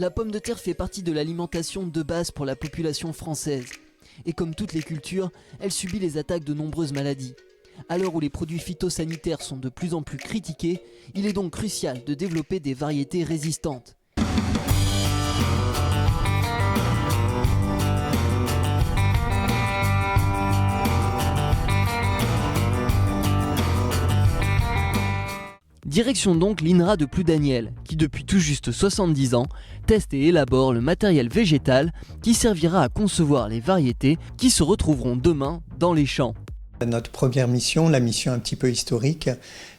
La pomme de terre fait partie de l'alimentation de base pour la population française. Et comme toutes les cultures, elle subit les attaques de nombreuses maladies. À l'heure où les produits phytosanitaires sont de plus en plus critiqués, il est donc crucial de développer des variétés résistantes. Direction donc l'INRA de Ploudaniel, qui depuis tout juste 70 ans, teste et élabore le matériel végétal qui servira à concevoir les variétés qui se retrouveront demain dans les champs. Notre première mission, la mission un petit peu historique,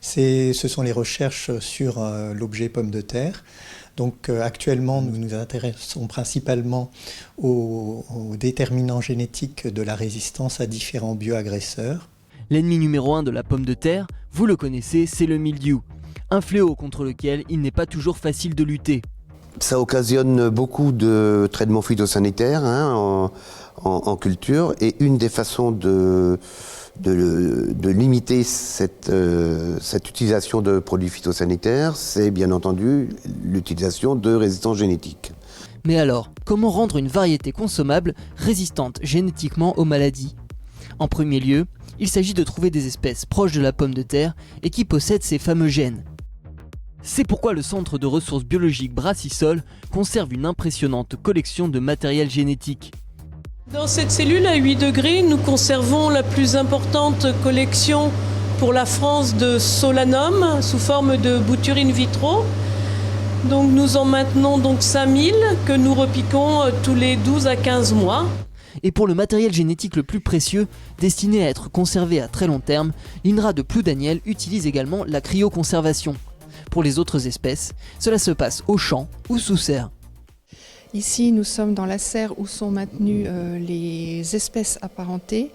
ce sont les recherches sur l'objet pomme de terre. Donc actuellement, nous nous intéressons principalement aux déterminants génétiques de la résistance à différents bioagresseurs. L'ennemi numéro 1 de la pomme de terre, vous le connaissez, c'est le mildiou. Un fléau contre lequel il n'est pas toujours facile de lutter. Ça occasionne beaucoup de traitements phytosanitaires en culture, et une des façons de limiter cette utilisation de produits phytosanitaires, c'est bien entendu l'utilisation de résistance génétique. Mais alors, comment rendre une variété consommable résistante génétiquement aux maladies ? En premier lieu, il s'agit de trouver des espèces proches de la pomme de terre et qui possèdent ces fameux gènes. C'est pourquoi le Centre de ressources biologiques Brassisol conserve une impressionnante collection de matériel génétique. Dans cette cellule à 8 degrés, nous conservons la plus importante collection pour la France de solanum sous forme de boutures in vitro. Donc nous en maintenons donc 5000 que nous repiquons tous les 12 à 15 mois. Et pour le matériel génétique le plus précieux, destiné à être conservé à très long terme, l'INRA de Ploudaniel utilise également la cryoconservation. Pour les autres espèces, cela se passe au champ ou sous serre. Ici, nous sommes dans la serre où sont maintenues les espèces apparentées.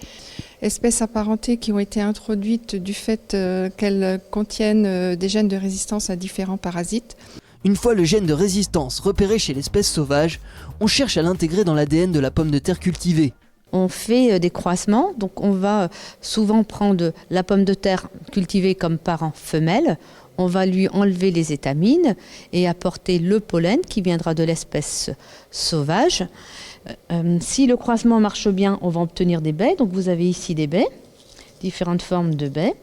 Espèces apparentées qui ont été introduites du fait qu'elles contiennent des gènes de résistance à différents parasites. Une fois le gène de résistance repéré chez l'espèce sauvage, on cherche à l'intégrer dans l'ADN de la pomme de terre cultivée. On fait des croisements, donc on va souvent prendre la pomme de terre cultivée comme parent femelle, on va lui enlever les étamines et apporter le pollen qui viendra de l'espèce sauvage. Si le croisement marche bien, on va obtenir des baies, donc vous avez ici des baies, différentes formes de baies.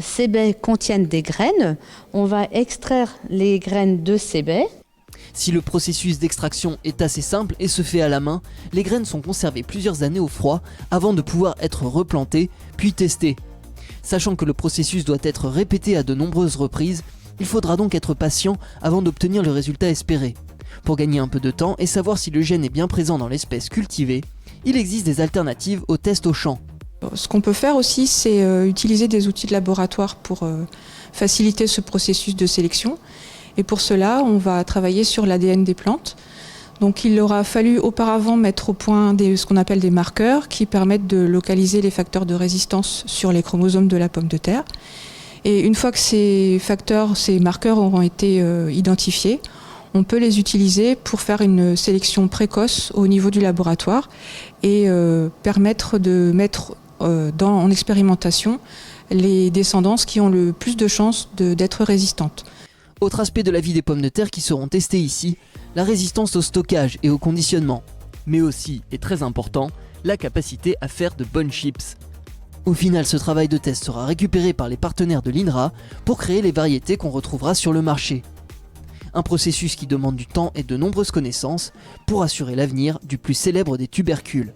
Ces baies contiennent des graines, on va extraire les graines de ces baies. Si le processus d'extraction est assez simple et se fait à la main, les graines sont conservées plusieurs années au froid avant de pouvoir être replantées puis testées. Sachant que le processus doit être répété à de nombreuses reprises, il faudra donc être patient avant d'obtenir le résultat espéré. Pour gagner un peu de temps et savoir si le gène est bien présent dans l'espèce cultivée, il existe des alternatives aux tests au champ. Ce qu'on peut faire aussi, c'est utiliser des outils de laboratoire pour faciliter ce processus de sélection. Et pour cela, on va travailler sur l'ADN des plantes. Donc il aura fallu auparavant mettre au point ce qu'on appelle des marqueurs qui permettent de localiser les facteurs de résistance sur les chromosomes de la pomme de terre. Et une fois que ces marqueurs auront été identifiés, on peut les utiliser pour faire une sélection précoce au niveau du laboratoire et permettre de mettre en expérimentation les descendances qui ont le plus de chances d'être résistantes. Autre aspect de la vie des pommes de terre qui seront testés ici, la résistance au stockage et au conditionnement. Mais aussi, et très important, la capacité à faire de bonnes chips. Au final, ce travail de test sera récupéré par les partenaires de l'INRA pour créer les variétés qu'on retrouvera sur le marché. Un processus qui demande du temps et de nombreuses connaissances pour assurer l'avenir du plus célèbre des tubercules.